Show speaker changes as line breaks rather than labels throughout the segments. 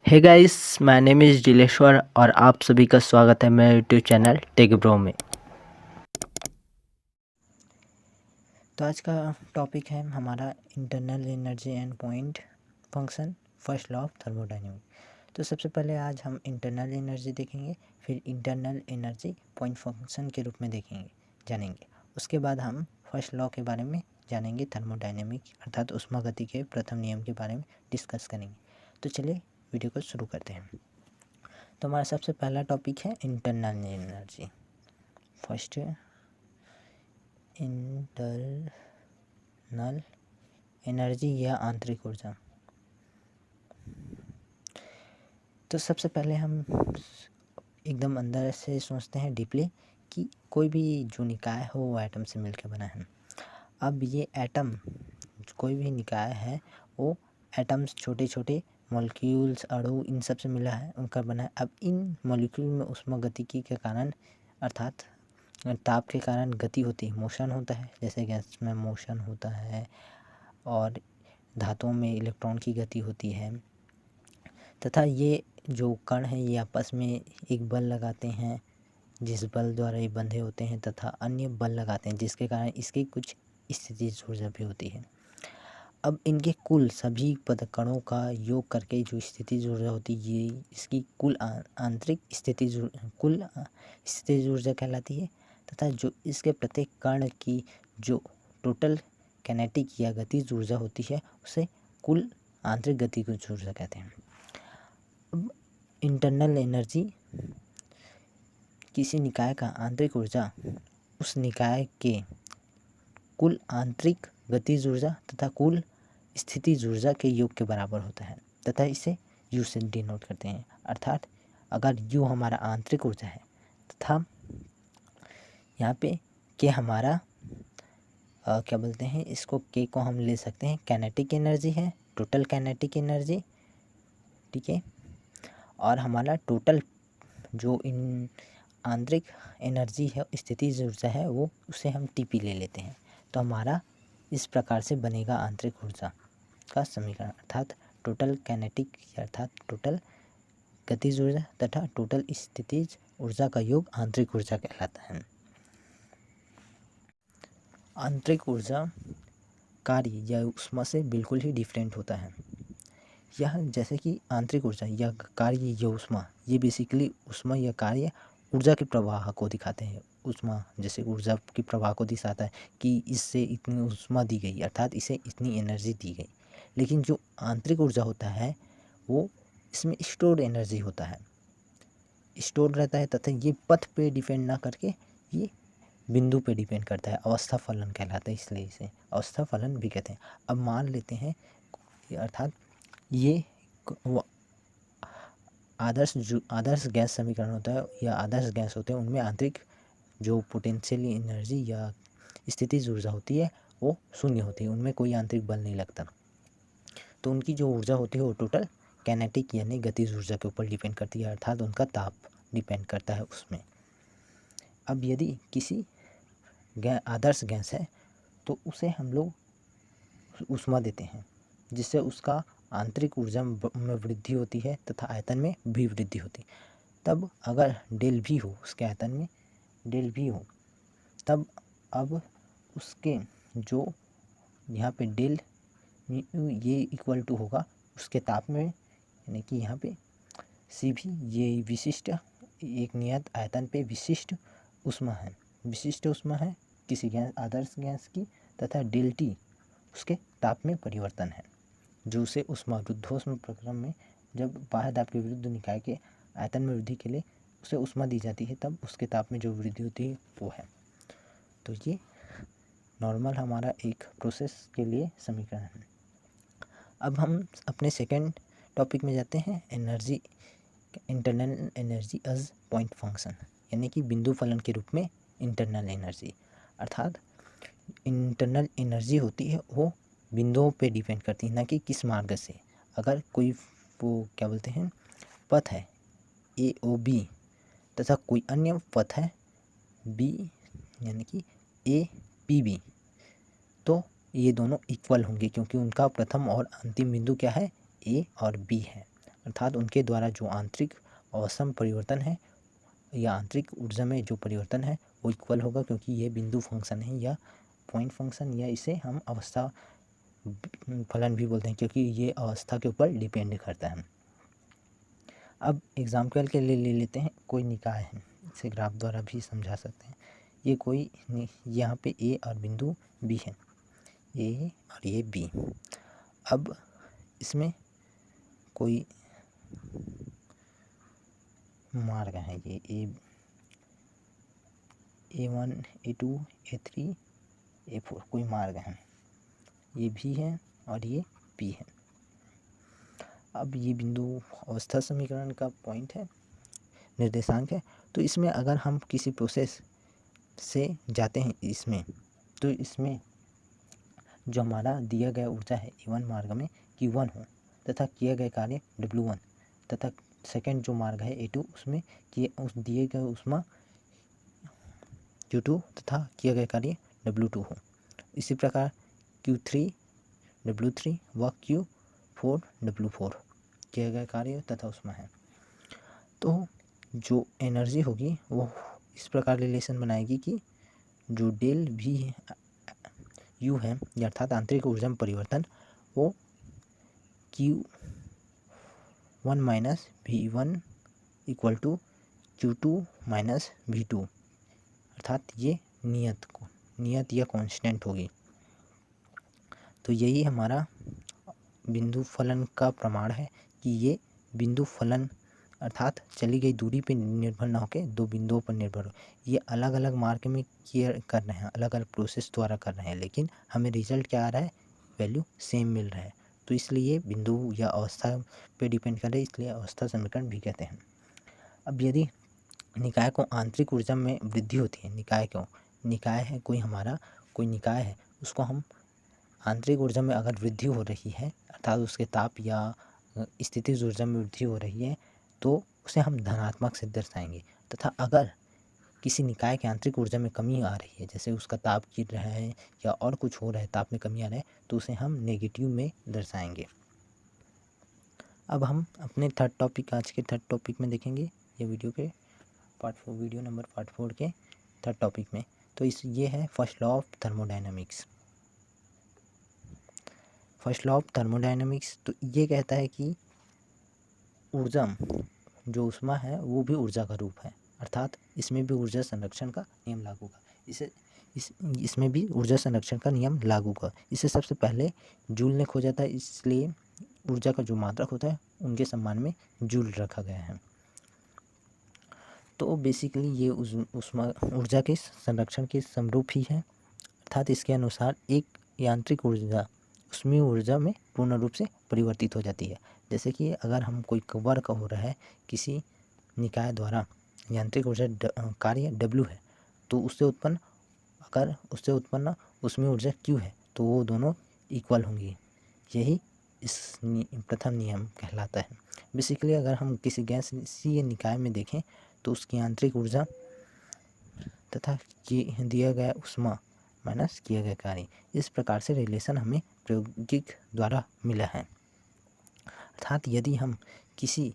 Hey guys, my name is Dileshwar और आप सभी का स्वागत है मेरे यूट्यूब चैनल टेक ब्रो में। तो आज का टॉपिक है हमारा internal energy and point function, first law of thermodynamic. तो सबसे पहले आज हम इंटरनल एनर्जी देखेंगे, फिर इंटरनल एनर्जी पॉइंट फंक्शन के रूप में जानेंगे। उसके बाद हम फर्स्ट लॉ के बारे में जानेंगे, थर्मोडायनेमिक अर्थात ऊष्मागति के प्रथम नियम के बारे में डिस्कस करेंगे। तो चलिए वीडियो को शुरू करते हैं। तो हमारा सबसे पहला टॉपिक है internal energy. First internal energy या आंतरिक ऊर्जा। तो सबसे पहले हम एकदम अंदर से सोचते हैं डीपली कि कोई भी जो निकाय हो वो एटम से मिलकर बना है। अब ये एटम, कोई भी निकाय है वो एटम्स, छोटे छोटे मॉलिक्यूल्स, अणु, इन सब से मिला है, उनका बना है। अब इन मॉलिक्यूल में ऊष्मागतिकी के कारण अर्थात ताप के कारण गति होती है, मोशन होता है। जैसे गैस में मोशन होता है और धातुओं में इलेक्ट्रॉन की गति होती है। तथा ये जो कण है ये आपस में एक बल लगाते हैं, जिस बल द्वारा ये बंधे होते हैं, तथा अन्य बल लगाते हैं जिसके कारण इसकी कुछ स्थितिज ऊर्जा भी होती है। अब इनके कुल सभी पद कणों का योग करके जो स्थितिज ऊर्जा होती है, ये इसकी कुल आंतरिक स्थितिज ऊर्जा कहलाती है। तथा जो इसके प्रत्येक कण की जो टोटल कैनेटिक या गतिज ऊर्जा होती है उसे कुल आंतरिक गतिज ऊर्जा कहते हैं। अब इंटरनल एनर्जी किसी निकाय का आंतरिक ऊर्जा उस निकाय के कुल आंतरिक गतिज ऊर्जा तथा कुल स्थितिज ऊर्जा के योग के बराबर होता है तथा इसे U से डिनोट करते हैं। अर्थात अगर U हमारा आंतरिक ऊर्जा है तथा यहाँ पे K हमारा क्या बोलते हैं इसको, K को हम ले सकते हैं कैनेटिक एनर्जी है, टोटल कैनेटिक एनर्जी, ठीक है। और हमारा टोटल जो इन आंतरिक एनर्जी है, स्थितिज ऊर्जा है, वो उसे हम TP ले लेते हैं। तो हमारा इस प्रकार से बनेगा आंतरिक ऊर्जा का समीकरण, अर्थात टोटल कैनेटिक अर्थात टोटल गतिज ऊर्जा तथा टोटल स्थितिज ऊर्जा का योग आंतरिक ऊर्जा कहलाता है। आंतरिक ऊर्जा कार्य या ऊष्मा से बिल्कुल ही डिफरेंट होता है। यह जैसे कि आंतरिक ऊर्जा या कार्य या ऊष्मा, ये बेसिकली ऊष्मा या कार्य ऊर्जा के प्रवाह को दिखाते हैं। ऊष्मा जैसे ऊर्जा के प्रवाह को दिखाता है कि इससे इतनी ऊष्मा दी गई, अर्थात इसे इतनी एनर्जी दी गई। लेकिन जो आंतरिक ऊर्जा होता है वो इसमें स्टोर्ड एनर्जी होता है, स्टोर रहता है तथा ये पथ पे डिपेंड ना करके ये बिंदु पे डिपेंड करता है। अवस्था फलन कहलाता है, इसलिए इसे अवस्था फलन भी कहते हैं। अब मान लेते हैं अर्थात ये आदर्श गैस समीकरण होता है या आदर्श गैस होते हैं, उनमें आंतरिक जो पोटेंशियल एनर्जी या स्थितिज ऊर्जा होती है वो शून्य होती है, उनमें कोई आंतरिक बल नहीं लगता। तो उनकी जो ऊर्जा होती है वो टोटल कैनेटिक यानी गतिज ऊर्जा के ऊपर डिपेंड करती है, अर्थात उनका ताप डिपेंड करता है उसमें। अब यदि किसी आदर्श गैस है तो उसे हम लोग ऊष्मा देते हैं जिससे उसका आंतरिक ऊर्जा में वृद्धि होती है तथा आयतन में भी वृद्धि होती है। तब अगर डेल भी हो, उसके आयतन में डेल भी हो, तब अब उसके जो यहाँ पे डेल ये इक्वल टू होगा उसके ताप में, यानी कि यहाँ पे सी भी ये विशिष्ट एक नियत आयतन पे विशिष्ट ऊष्मा है, विशिष्ट ऊष्मा है किसी गैस आदर्श गैस की, तथा डेल टी उसके ताप में परिवर्तन है जो उसे ऊष्मा रुद्धोष्म प्रक्रम में जब बाह्य दाब के विरुद्ध निकाय के आयतन में वृद्धि के लिए उसे ऊष्मा दी जाती है तब उसके ताप में जो वृद्धि होती है वो है। तो ये नॉर्मल हमारा एक प्रोसेस के लिए समीकरण है। अब हम अपने सेकंड टॉपिक में जाते हैं, energy, internal energy as point function, यानी कि बिंदु फलन के रूप में इंटरनल एनर्जी। अर्थात इंटरनल एनर्जी होती है वो बिंदुओं पे डिपेंड करती है, ना कि किस मार्ग से। अगर कोई वो क्या बोलते हैं पथ है AOB तथा कोई अन्य पथ है B यानी कि APB, तो ये दोनों इक्वल होंगे क्योंकि उनका प्रथम और अंतिम बिंदु क्या है A और B है। अर्थात उनके द्वारा जो आंतरिक औसम परिवर्तन है या आंतरिक ऊर्जा में जो परिवर्तन है वो इक्वल होगा, क्योंकि ये बिंदु फंक्शन है या पॉइंट फंक्शन, या इसे हम अवस्था फलन भी बोलते हैं, क्योंकि ये अवस्था के ऊपर डिपेंड करता है। अब एग्जाम्पल के लिए ले लेते हैं, कोई निकाय है, इसे ग्राफ द्वारा भी समझा सकते हैं। ये कोई यहाँ पे ए और बिंदु बी है, ए और ये बी। अब इसमें कोई मार्ग है, ये A1 A2 A3 A4 कोई मार्ग है, ये भी है और ये पी है। अब ये बिंदु अवस्था समीकरण का पॉइंट है, निर्देशांक है। तो इसमें अगर हम किसी प्रोसेस से जाते हैं इसमें, तो इसमें जो हमारा दिया गया ऊर्जा है A1 मार्ग में Q1 हो तथा किया गया कार्य W1, तथा सेकंड जो मार्ग है A2 उसमें उस दिए गए ऊष्मा Q2 तथा किया गया कार्य W2 हो। इसी प्रकार Q3 W3 व Q4 W4 किया गया कार्य तथा ऊष्मा है। तो जो एनर्जी होगी वो इस प्रकार रिलेशन बनाएगी कि जो डेल V यू है, अर्थात आंतरिक ऊर्जा में परिवर्तन, वो Q1 minus V1 equal to Q2 minus V2, अर्थात ये नियत या कांस्टेंट होगी। तो यही हमारा बिंदु फलन का प्रमाण है कि ये बिंदु फलन अर्थात चली गई दूरी पे निर्भर ना होकर दो बिंदुओं पर निर्भर हो। ये अलग अलग मार्ग में कर रहे हैं, अलग अलग प्रोसेस द्वारा कर रहे हैं, लेकिन हमें रिजल्ट क्या आ रहा है, वैल्यू सेम मिल रहा है। तो इसलिए बिंदु या अवस्था पे डिपेंड कर रहे हैं, इसलिए अवस्था समीकरण भी कहते हैं। अब यदि निकाय को आंतरिक ऊर्जा में वृद्धि होती है, निकाय है कोई निकाय है, उसको हम आंतरिक ऊर्जा में अगर वृद्धि हो रही है, अर्थात उसके ताप या स्थितिज ऊर्जा में वृद्धि हो रही है, तो उसे हम धनात्मक से दर्शाएंगे। तथा अगर किसी निकाय की आंतरिक ऊर्जा में कमी आ रही है, जैसे उसका ताप गिर रहा है या और कुछ हो रहा है, ताप में कमी आ रहा है, तो उसे हम नेगेटिव में दर्शाएंगे। अब हम अपने आज के थर्ड टॉपिक में देखेंगे, ये वीडियो नंबर पार्ट 4 के थर्ड टॉपिक में। तो ये है first law of thermodynamics. First law of thermodynamics तो ये कहता है कि ऊर्जा जो ऊष्मा है वो भी ऊर्जा का रूप है, अर्थात इसमें भी ऊर्जा संरक्षण का नियम लागू होगा। इसमें भी ऊर्जा संरक्षण का नियम लागू होगा। इसे सबसे पहले जूल ने खोजा था, इसलिए ऊर्जा का जो मात्रक होता है उनके सम्मान में जूल रखा गया है। तो बेसिकली ये ऊर्जा के संरक्षण के समरूप ही है, अर्थात इसके अनुसार एक यांत्रिक ऊर्जा ऊष्मीय ऊर्जा में पूर्ण रूप से परिवर्तित हो जाती है। जैसे कि अगर हम कोई वर्क हो रहा है किसी निकाय द्वारा, यांत्रिक ऊर्जा कार्य W है, तो उससे उत्पन्न ऊष्मीय ऊर्जा Q है, तो वो दोनों इक्वल होंगी। यही इस प्रथम नियम कहलाता है। बेसिकली अगर हम किसी गैसीय निकाय में देखें तो उसकी आंतरिक ऊर्जा तथा दिया गया ऊष्मा माइनस किया गया कार्य, इस प्रकार से रिलेशन हमें प्रायोगिक द्वारा मिला है। अर्थात यदि हम किसी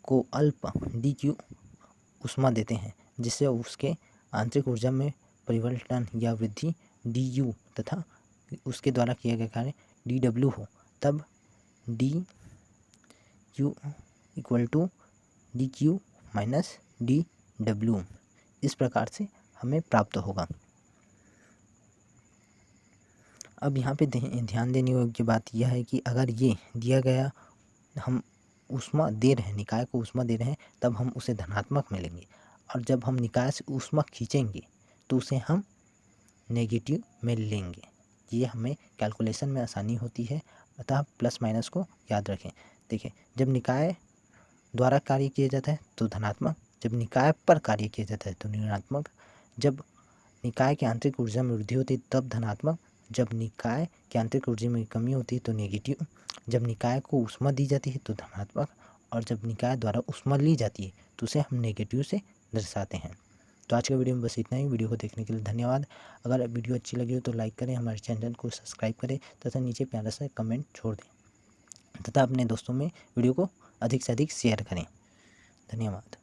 को अल्प dq ऊष्मा देते हैं जिससे उसके आंतरिक ऊर्जा में परिवर्तन या वृद्धि du तथा उसके द्वारा किया गया कार्य dw हो, तब du equal to dq minus dw इस प्रकार से हमें प्राप्त होगा। अब यहाँ पे ध्यान देने योग्य बात यह है कि अगर ये दिया गया हम ऊष्मा दे रहे हैं, निकाय को ऊष्मा दे रहे हैं, तब हम उसे धनात्मक में लेंगे, और जब हम निकाय से ऊष्मा खींचेंगे तो उसे हम नेगेटिव में लेंगे। ये हमें कैलकुलेशन में आसानी होती है, अतः प्लस माइनस को याद रखें। देखिए, जब निकाय द्वारा कार्य किया जाता है तो धनात्मक, जब निकाय पर कार्य किया जाता है तो ऋणात्मक, जब निकाय की आंतरिक ऊर्जा में वृद्धि होती है तब धनात्मक, जब निकाय की आंतरिक ऊर्जा में कमी होती है तो नेगेटिव, जब निकाय को ऊष्मा दी जाती है तो धनात्मक, और जब निकाय द्वारा ऊष्मा ली जाती है तो उसे हम नेगेटिव से दर्शाते हैं। तो आज के वीडियो में बस इतना ही। वीडियो को देखने के लिए धन्यवाद। अगर वीडियो अच्छी लगी हो तो लाइक करें, हमारे चैनल को सब्सक्राइब करें तथा नीचे प्यारा सा कमेंट छोड़ दें। तथा अपने दोस्तों में वीडियो को अधिक से अधिक शेयर करें। धन्यवाद।